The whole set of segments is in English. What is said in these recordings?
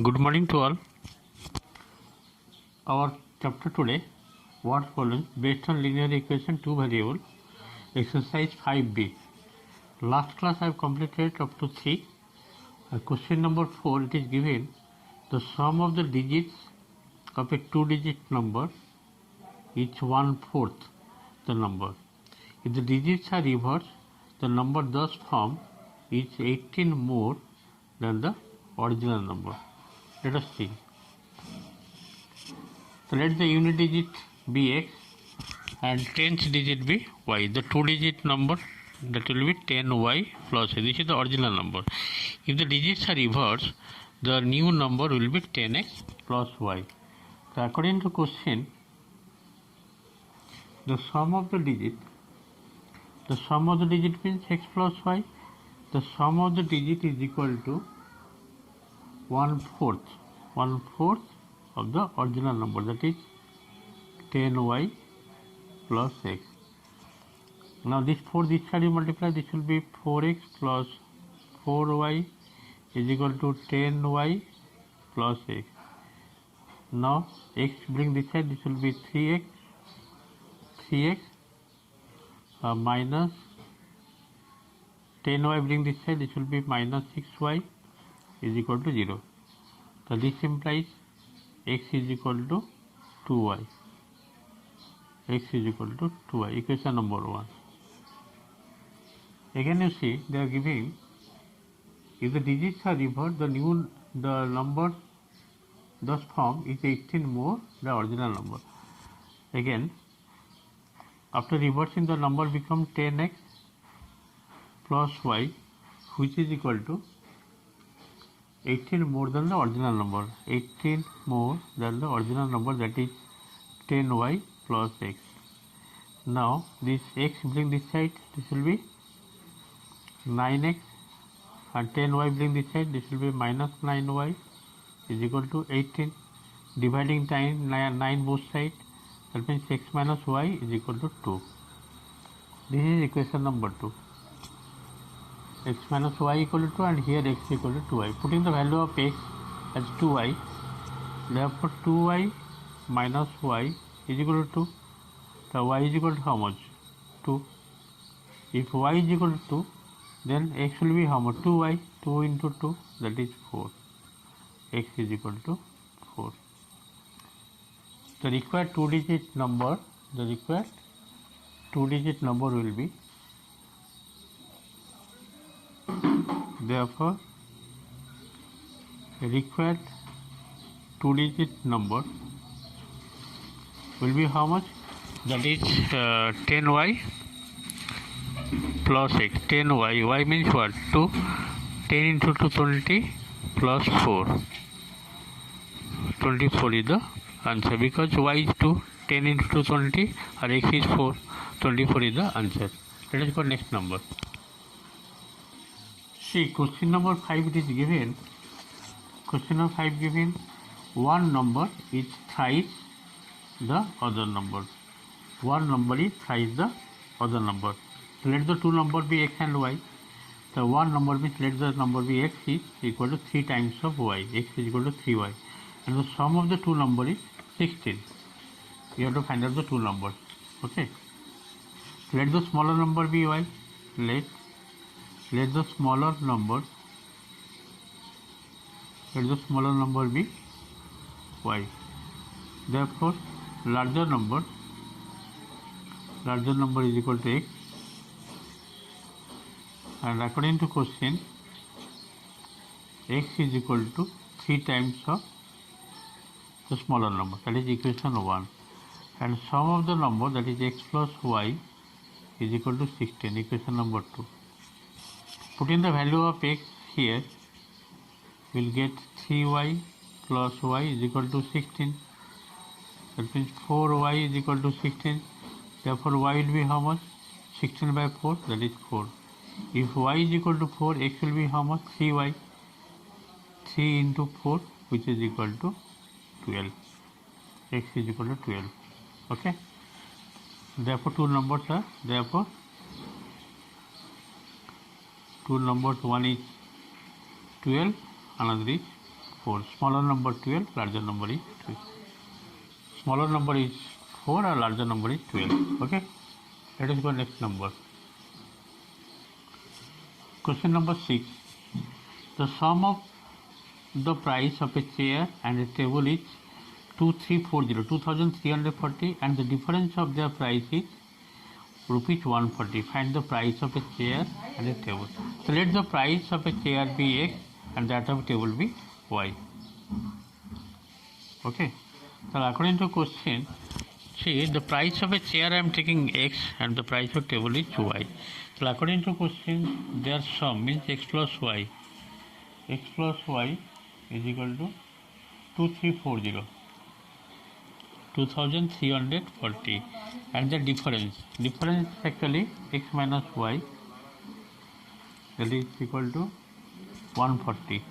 Good morning to all. Our chapter today, what follows based on linear equation two variable, exercise 5b. Last class I have completed up to 3. Question number 4, it is given the sum of the digits of a two-digit number is 1/4 the number. If the digits are reversed, the number thus formed is 18 more than the original number. Let us see. So let the unit digit be x and 10th digit be y. The two-digit number that will be 10y plus a. This is the original number. If the digits are reversed, the new number will be 10x plus y. So according to question, the sum of the digit means x plus y. The sum of the digit is equal to 1/4 of the original number, that is 10y plus x. Now this 4 this side you multiply, this will be 4x plus 4y is equal to 10y plus x. Now x bring this side, this will be 3x minus 10y bring this side, this will be minus 6y is equal to 0. So this implies x is equal to 2y. X is equal to 2y. Equation number 1. Again you see they are giving, if the digits are reversed, the number thus formed is 18 more the original number. Again, after reversing, the number become 10x plus y, which is equal to 18 more than the original number. 18 more than the original number, that is 10y plus x. Now this x bring this side, this will be 9x, and 10y bring this side, this will be minus 9y is equal to 18. Dividing 9 both sides, that means x minus y is equal to 2. This is equation number 2. X minus y equal to 2 and here x equal to 2y. Putting the value of x as 2y, therefore 2y minus y is equal to 2. So y is equal to how much? 2. If y is equal to 2, then x will be how much? 2y. 2 into 2, that is 4. X is equal to 4. The required two-digit number will be, therefore required two-digit number will be how much? That is 10y plus x. 10y, y means what? 2. 10 into 2, 20 plus 4. 24 is the answer, because y is 2, 10 into 2, 20, and x is 4. 24 is the answer. Let us go next number. See, question number 5 it is given. Question number 5 given, one number is thrice the other number. One number is thrice the other number. So let the two numbers be x and y. The one number means let the number be x is equal to 3 times of y. X is equal to 3y. And the sum of the two numbers is 16. You have to find out the two numbers. Okay. Let the smaller number be y. Let the smaller number be y. Therefore, larger number is equal to x. And according to question, x is equal to 3 times of the smaller number. That is equation 1. And sum of the number, that is x plus y, is equal to 16. Equation number 2. Putting the value of x here, we will get 3y plus y is equal to 16. That means 4y is equal to 16. Therefore y will be how much? 16 by 4, that is 4. If y is equal to 4, x will be how much? 3y. 3 into 4, which is equal to 12. X is equal to 12. Okay. Therefore two numbers are, two numbers, one is 12, another is 4. Smaller number 12, larger number is 3. Smaller number is 4 or larger number is 12. Okay. Let us go next number. Question number 6. The sum of the price of a chair and a table is 2340 and the difference of their price is rupees 140. Find the price of a chair and a table. So let the price of a chair be X and that of a table be Y. Okay. So according to question, see, the price of a chair I am taking X and the price of table is Y. So according to question, their sum means X plus Y. X plus Y is equal to 2340 and the difference actually X minus Y, that is equal to 140.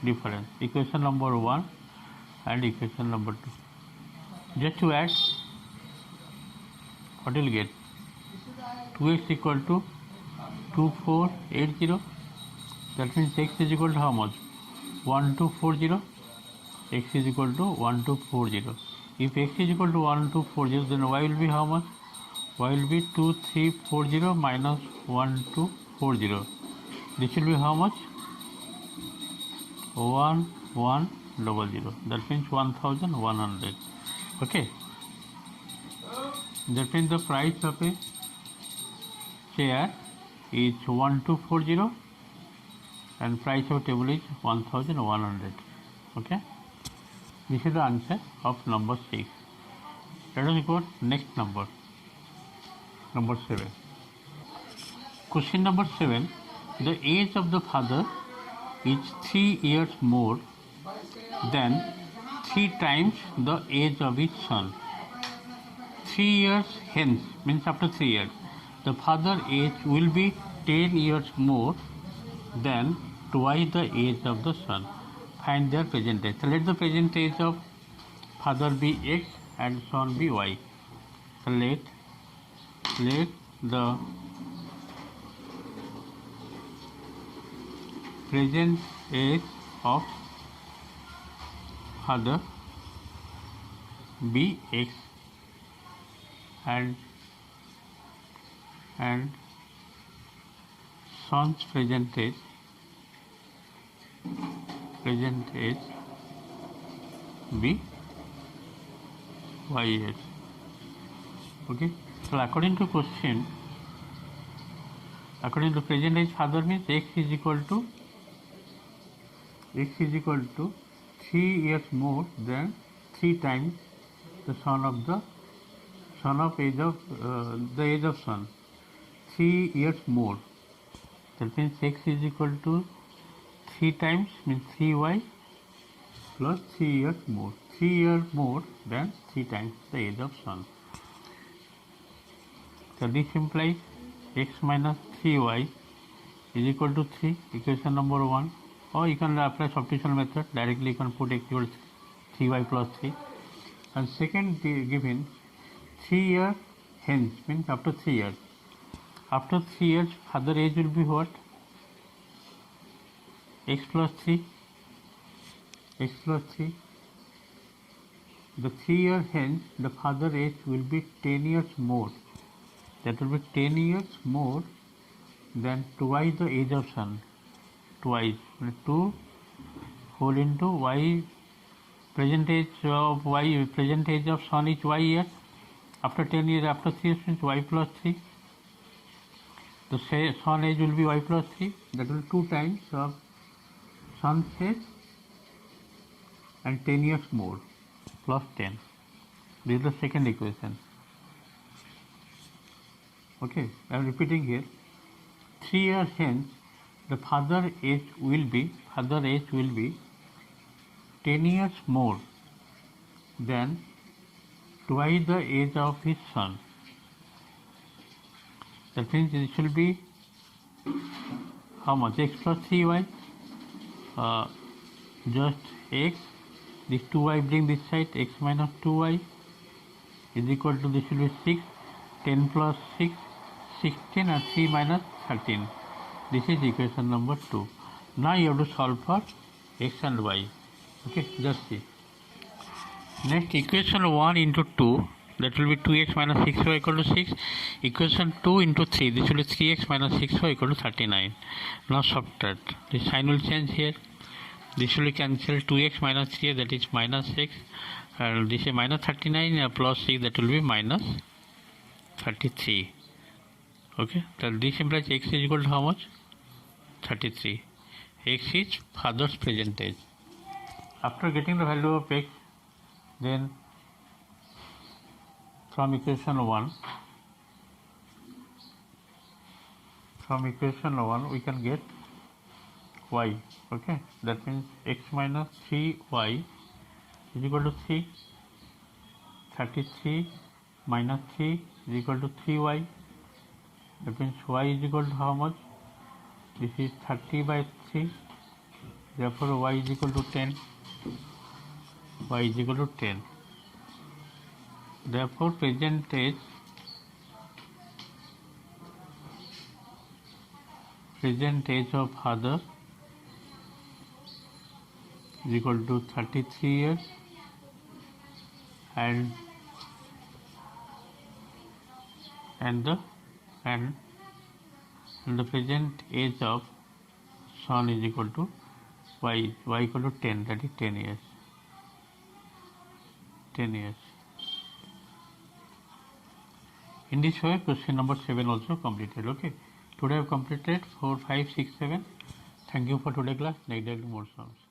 Difference, equation number 1 and equation number 2. Just to add, what will get? 2x equal to 2480. That means x is equal to how much? 1240. X is equal to 1240. If x is equal to 1240, then y will be how much? Y will be 2340 minus 1240. This will be how much? 1100. That means 1100. Okay. That means the price of a chair is 1240 and price of table is 1100. Okay. This is the answer of number 6. Let us go next number. Number 7. Question number 7. The age of the father is 3 years more than 3 times the age of his son. 3 years hence, means after 3 years, the father age will be 10 years more than twice the age of the son. Find their present age. So let the present age of father be X and son be Y. So let the present age of father be X and son's present age be Y age. Okay. So according to question, according to present age father means X is equal to 3 years more than 3 times the the age of son. 3 years more. That means X is equal to 3 times means 3y plus 3 years more. 3 years more than 3 times the age of son. So this implies X minus 3y is equal to 3, equation number 1. Or you can apply substitution method. Directly you can put X equal to 3y plus 3. And second given 3 years hence means after 3 years. After 3 years father age will be what? X plus 3. X plus 3. The 3 years hence the father age will be 10 years more. That will be 10 years more than twice the age of son. Twice. 2 whole into y. Present age of y, present age of son is y years. After 10 years, after 3 years means y plus 3. The son age will be y plus 3. That will be 2 times of son's age and 10 years more plus 10. This is the second equation. Okay, I am repeating here. 3 years hence, the father age will be 10 years more than twice the age of his son. That means it should be how much? X plus 3y. Just x. This 2y bring this side. X minus 2y is equal to, this will be 6. 10 plus 6, 16 and 3 minus 13. This is equation number 2. Now you have to solve for x and y. Okay, just see. Next, equation 1 into 2, that will be 2x minus 6y equal to 6. Equation 2 into 3, this will be 3x minus 6y equal to 39. Now subtract. The sign will change here. This will cancel 2x minus 3, that is minus 6. And this is minus 39 plus 6, that will be minus 33. Okay, so this implies x is equal to how much? 33. X is father's present age. After getting the value of x, then from equation 1 we can get y. Okay, that means x minus 3y is equal to 3. 33 minus 3 is equal to 3y. That means y is equal to how much? This is 30 by 3. Therefore y is equal to 10. Y is equal to 10. Therefore present age of father is equal to 33 years, and the present age of son is equal to y equal to 10, that is 10 years. 10 years. In this way, question number 7 also completed. Okay, today I have completed 4, 5, 6, 7. Thank you for today class. Next day more sums.